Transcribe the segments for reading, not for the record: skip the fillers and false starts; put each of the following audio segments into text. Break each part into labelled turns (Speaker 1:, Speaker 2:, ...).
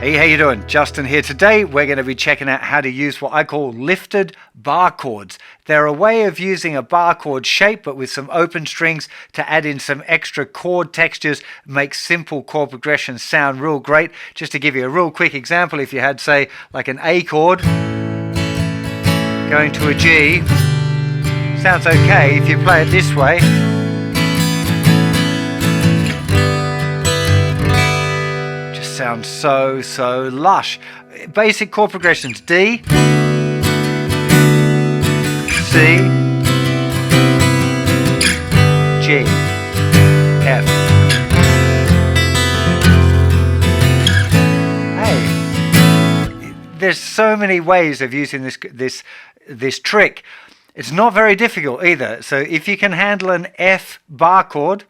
Speaker 1: Hey, how you doing? Justin here. Today we're going to be checking out how to use what I call lifted bar chords. They're a way of using a bar chord shape but with some open strings to add in some extra chord textures, make simple chord progressions sound real great. Just to give you a real quick example, if you had, say, like an A chord going to a G, sounds okay. If you play it this way, sounds so lush. Basic chord progressions: D, C, G, F. Hey, there's so many ways of using this trick. It's not very difficult either. So if you can handle an F bar chord,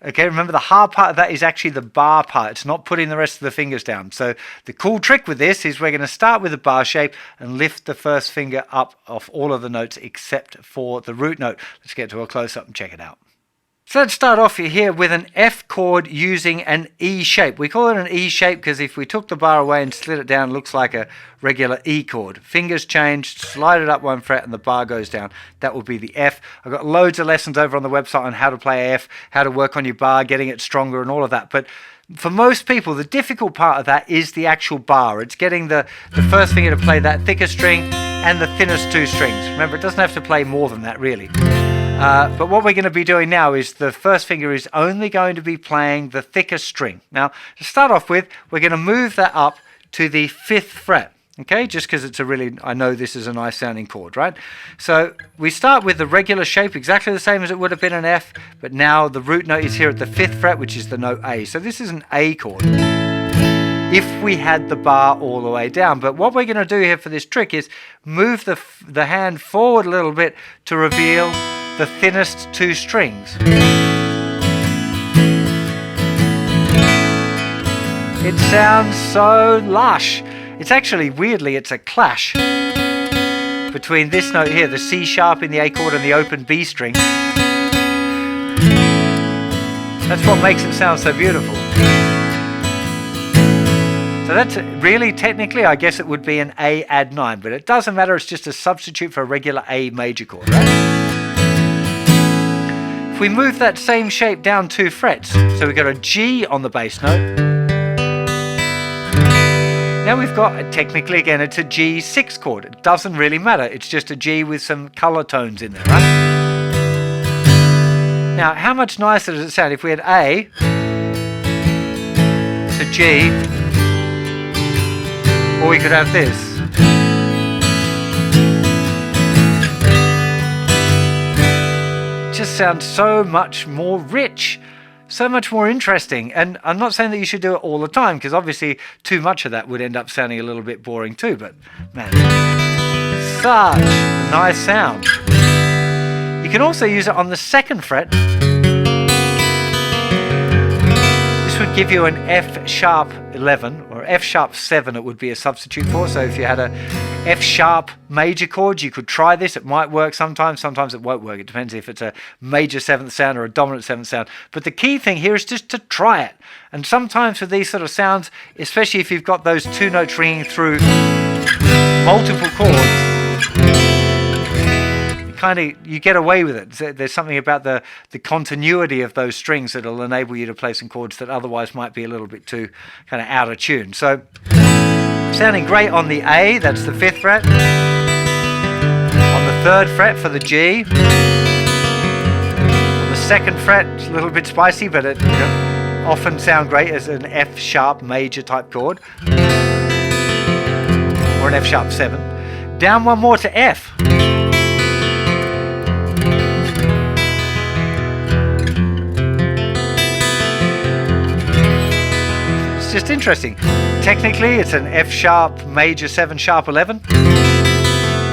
Speaker 1: okay, remember the hard part of that is actually the bar part. It's not putting the rest of the fingers down. So the cool trick with this is we're going to start with a bar shape and lift the first finger up off all of the notes except for the root note. Let's get to a close-up and check it out. So let's start off here with an F chord using an E shape. We call it an E shape because if we took the bar away and slid it down, it looks like a regular E chord. Fingers changed, slide it up one fret and the bar goes down. That would be the F. I've got loads of lessons over on the website on how to play F, how to work on your bar, getting it stronger and all of that. But for most people, the difficult part of that is the actual bar. It's getting the first finger to play that thicker string and the thinnest two strings. Remember, it doesn't have to play more than that really. But what we're going to be doing now is the first finger is only going to be playing the thicker string. Now, to start off with, we're going to move that up to the 5th fret. Okay, just because it's I know this is a nice sounding chord, right? So we start with the regular shape, exactly the same as it would have been an F, but now the root note is here at the 5th fret, which is the note A. So this is an A chord if we had the bar all the way down. But what we're going to do here for this trick is move the hand forward a little bit to reveal the thinnest two strings. It sounds so lush. It's actually, weirdly, it's a clash between this note here, the C sharp in the A chord, and the open B string. That's what makes it sound so beautiful. So that's really, technically, I guess it would be an A add 9, but it doesn't matter. It's just a substitute for a regular A major chord, right? If we move that same shape down 2 frets, so we've got a G on the bass note. Now we've got, technically again, it's a G6 chord. It doesn't really matter. It's just a G with some color tones in there, right? Now, how much nicer does it sound if we had A to G, or we could have this. It just sounds so much more rich. So much more interesting. And I'm not saying that you should do it all the time, because obviously too much of that would end up sounding a little bit boring too, but man, such a nice sound. You can also use it on the 2nd fret. This would give you an F sharp 11, or F sharp 7 it would be a substitute for. So if you had a F sharp major chord, you could try this. It might work sometimes it won't work. It depends if it's a major 7th sound or a dominant 7th sound. But the key thing here is just to try it. And sometimes with these sort of sounds, especially if you've got those 2 notes ringing through multiple chords, you get away with it. There's something about the continuity of those strings that'll enable you to play some chords that otherwise might be a little bit too kind of out of tune. So sounding great on the A, that's the 5th fret. On the 3rd fret for the G. On the 2nd fret, it's a little bit spicy, but it often sound great as an F sharp major type chord. Or an F sharp 7. Down one more to F. Just interesting. Technically, it's an F sharp major 7 sharp 11.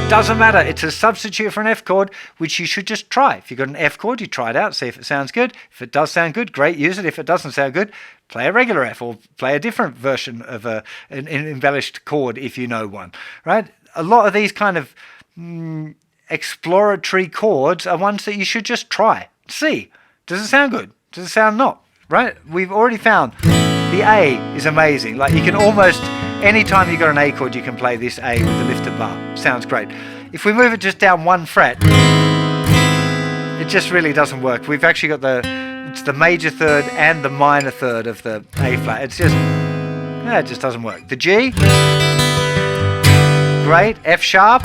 Speaker 1: Doesn't matter. It's a substitute for an F chord, which you should just try. If you've got an F chord, you try it out, see if it sounds good. If it does sound good, great, use it. If it doesn't sound good, play a regular F or play a different version of an embellished chord if you know one, right? A lot of these kind of exploratory chords are ones that you should just try. See, does it sound good? Does it sound not? Right? We've already found the A is amazing. Like, you can almost anytime you've got an A chord, you can play this A with the lifted bar. Sounds great. If we move it just down 1 fret, it just really doesn't work. We've actually got it's the major third and the minor third of the A flat. It's just, it just doesn't work. The G, great. F sharp,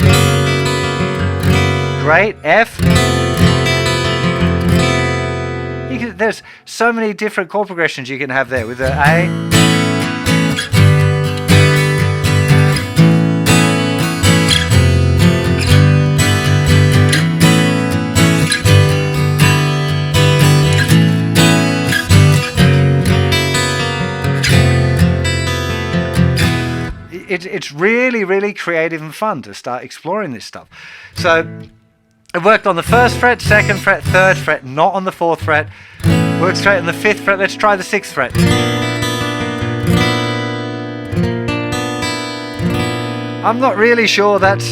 Speaker 1: great. F. There's so many different chord progressions you can have there with the A. It's really, really creative and fun to start exploring this stuff. So it worked on the 1st fret, 2nd fret, 3rd fret, not on the 4th fret. Works straight on the 5th fret. Let's try the 6th fret. I'm not really sure that's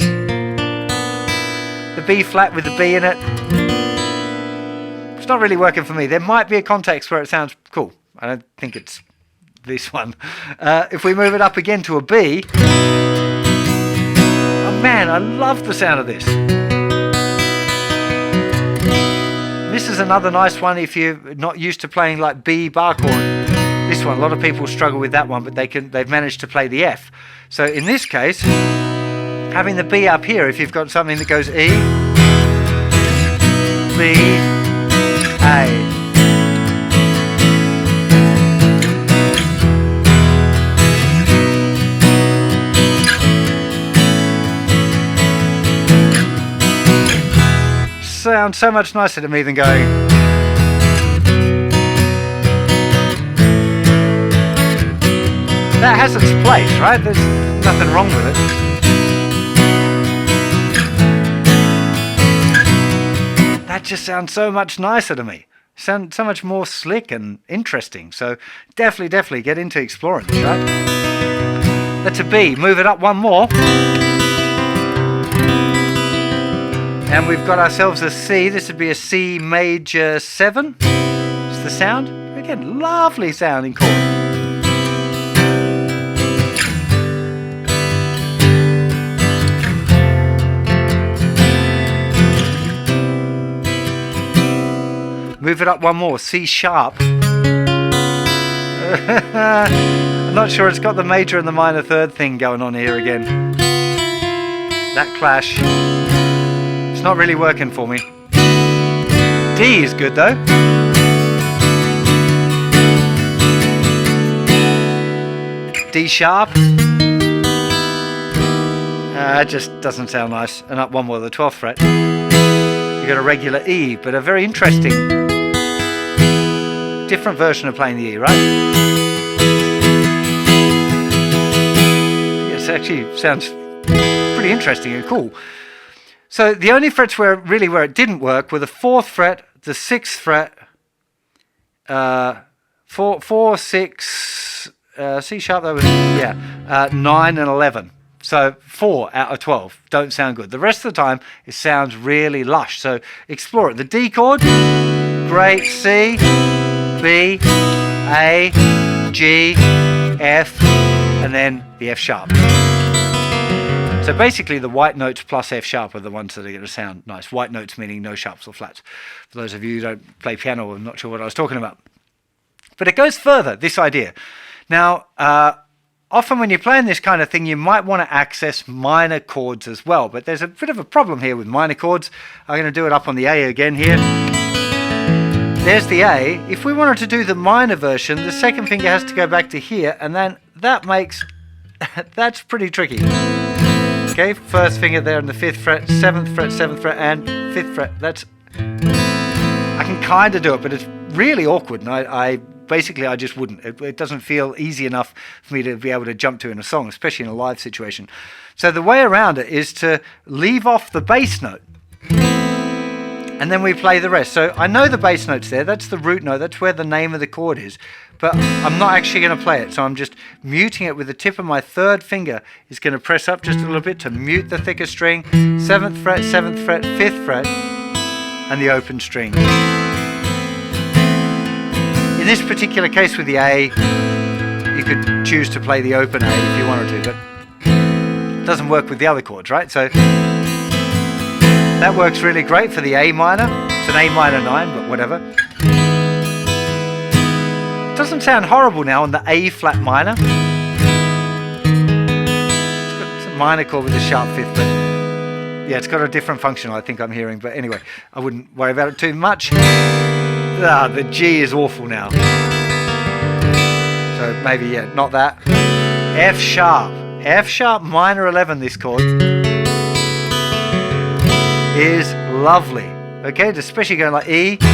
Speaker 1: the B flat with the B in it. It's not really working for me. There might be a context where it sounds cool. I don't think it's this one. If we move it up again to a B, oh man, I love the sound of this. This is another nice one if you're not used to playing like B bar chord. This one, a lot of people struggle with that one, but they've managed to play the F. So in this case, having the B up here, if you've got something that goes E, B, A. Sounds so much nicer to me than going. That has its place, right? There's nothing wrong with it. That just sounds so much nicer to me. Sounds so much more slick and interesting. So definitely get into exploring this, right? That's a B. Move it up one more. And we've got ourselves a C. This would be a C major 7. It's the sound. Again, lovely sounding chord. Move it up one more. C sharp. I'm not sure. It's got the major and the minor third thing going on here again. That clash. Not really working for me. D is good though. D sharp. It just doesn't sound nice. And up one more, the 12th fret. You got a regular E, but a very interesting, different version of playing the E, right? Yes, actually sounds pretty interesting and cool. So the only frets where it didn't work were the 4th fret, the 6th fret, 4, 6, C sharp, that was, 9 and 11. So 4 out of 12 don't sound good. The rest of the time, it sounds really lush. So explore it. The D chord, great, C, B, A, G, F, and then the F sharp. So basically the white notes plus F sharp are the ones that are going to sound nice. White notes meaning no sharps or flats. For those of you who don't play piano, I'm not sure what I was talking about. But it goes further, this idea. Now, often when you're playing this kind of thing, you might want to access minor chords as well. But there's a bit of a problem here with minor chords. I'm going to do it up on the A again here. There's the A. If we wanted to do the minor version, the second finger has to go back to here. And then that makes... that's pretty tricky. Okay, 1st finger there on the 5th fret, 7th fret, 7th fret, and 5th fret. That's... I can kind of do it, but it's really awkward. And I just wouldn't. It doesn't feel easy enough for me to be able to jump to in a song, especially in a live situation. So the way around it is to leave off the bass note. And then we play the rest. So I know the bass note's there. That's the root note. That's where the name of the chord is. But I'm not actually going to play it. So I'm just muting it with the tip of my 3rd finger. Is going to press up just a little bit to mute the thicker string. 7th fret, 7th fret, 5th fret, and the open string. In this particular case with the A, you could choose to play the open A if you wanted to, but it doesn't work with the other chords, right? So that works really great for the A minor. It's an A minor 9, but whatever. It doesn't sound horrible now on the A flat minor. It's a minor chord with a sharp 5th, but yeah, it's got a different function I think I'm hearing, but anyway, I wouldn't worry about it too much. The G is awful now. So maybe, yeah, not that. F sharp. F sharp minor 11, this chord is lovely. Okay, especially going like E to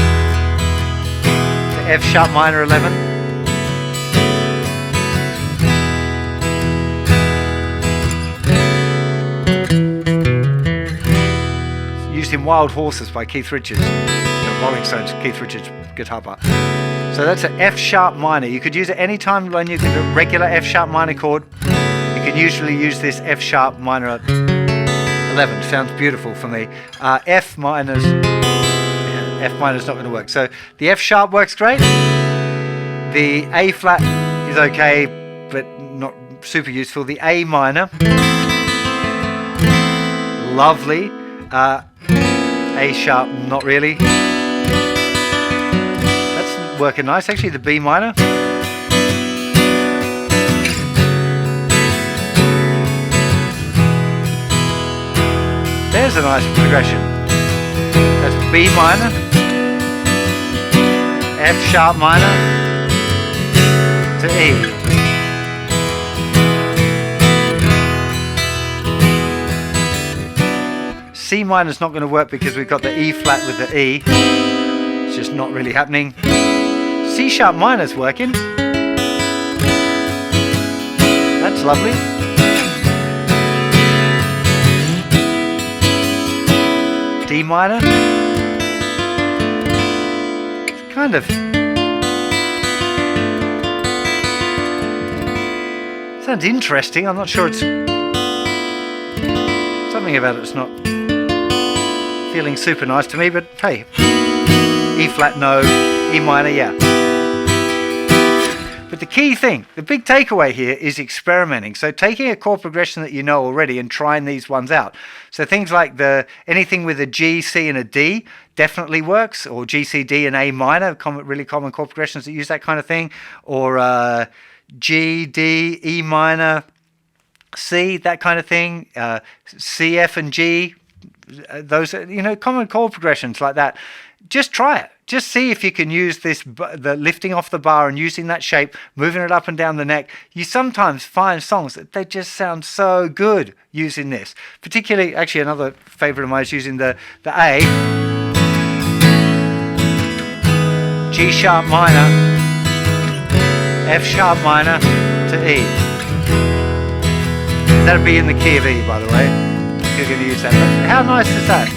Speaker 1: F sharp minor 11. It's used in Wild Horses by Keith Richards, the Rolling Stones, Keith Richards guitar part. So that's an F sharp minor. You could use it any time when you get a regular F sharp minor chord. You can usually use this F sharp minor 11. Sounds beautiful for me. F minor's not going to work. So the F sharp works great. The A flat is okay, but not super useful. The A minor, lovely. A sharp, not really. That's working nice. Actually, the B minor. There's a nice progression. That's B minor, F sharp minor to E. C minor is not going to work because we've got the E flat with the E. It's just not really happening. C sharp minor is working. That's lovely. D minor. Kind of. Sounds interesting. I'm not sure it's... Something about it's not feeling super nice to me, but hey. E flat, no. E minor, yeah. But the key thing, the big takeaway here is experimenting. So taking a chord progression that you know already and trying these ones out. So things like anything with a G, C, and a D definitely works, or G, C, D, and A minor, really common chord progressions that use that kind of thing, or G, D, E minor, C, that kind of thing, C, F, and G, those, common chord progressions like that. Just try it. Just see if you can use the lifting off the bar and using that shape, moving it up and down the neck. You sometimes find songs that they just sound so good using this. Particularly, actually, another favorite of mine is using the A, G sharp minor, F sharp minor to E. That'll be in the key of E, by the way, if you're going to use that. But how nice is that?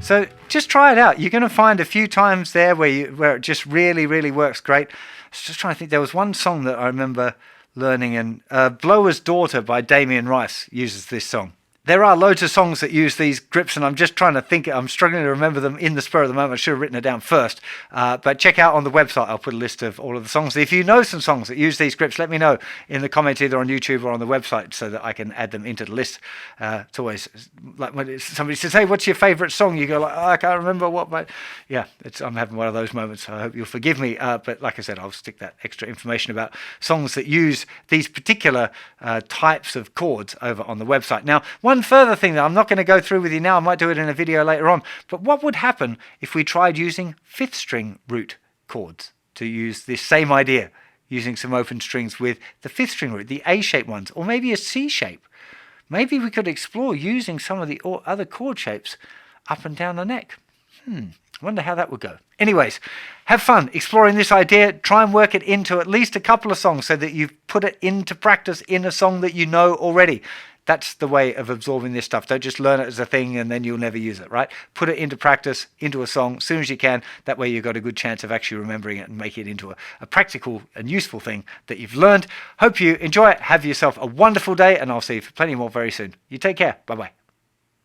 Speaker 1: So just try it out. You're going to find a few times there where it just really, really works great. I was just trying to think. There was one song that I remember learning, and Blower's Daughter by Damien Rice uses this song. There are loads of songs that use these grips, and I'm just trying to think. I'm struggling to remember them in the spur of the moment. I should have written it down first. But check out on the website. I'll put a list of all of the songs. If you know some songs that use these grips, let me know in the comments either on YouTube or on the website so that I can add them into the list. It's always like when somebody says, "Hey, what's your favourite song?" You go like, "Oh, I can't remember what my..." Yeah, I'm having one of those moments. So I hope you'll forgive me. But like I said, I'll stick that extra information about songs that use these particular types of chords over on the website. Now, one further thing that I'm not going to go through with you now, I might do it in a video later on, but what would happen if we tried using 5th string root chords to use this same idea, using some open strings with the 5th string root, the A-shaped ones, or maybe a C shape? Maybe we could explore using some of the other chord shapes up and down the neck. I wonder how that would go. Anyways, have fun exploring this idea. Try and work it into at least a couple of songs so that you've put it into practice in a song that you know already. That's the way of absorbing this stuff. Don't just learn it as a thing and then you'll never use it, right? Put it into practice, into a song, as soon as you can. That way you've got a good chance of actually remembering it and making it into a practical and useful thing that you've learned. Hope you enjoy it. Have yourself a wonderful day, and I'll see you for plenty more very soon. You take care. Bye-bye.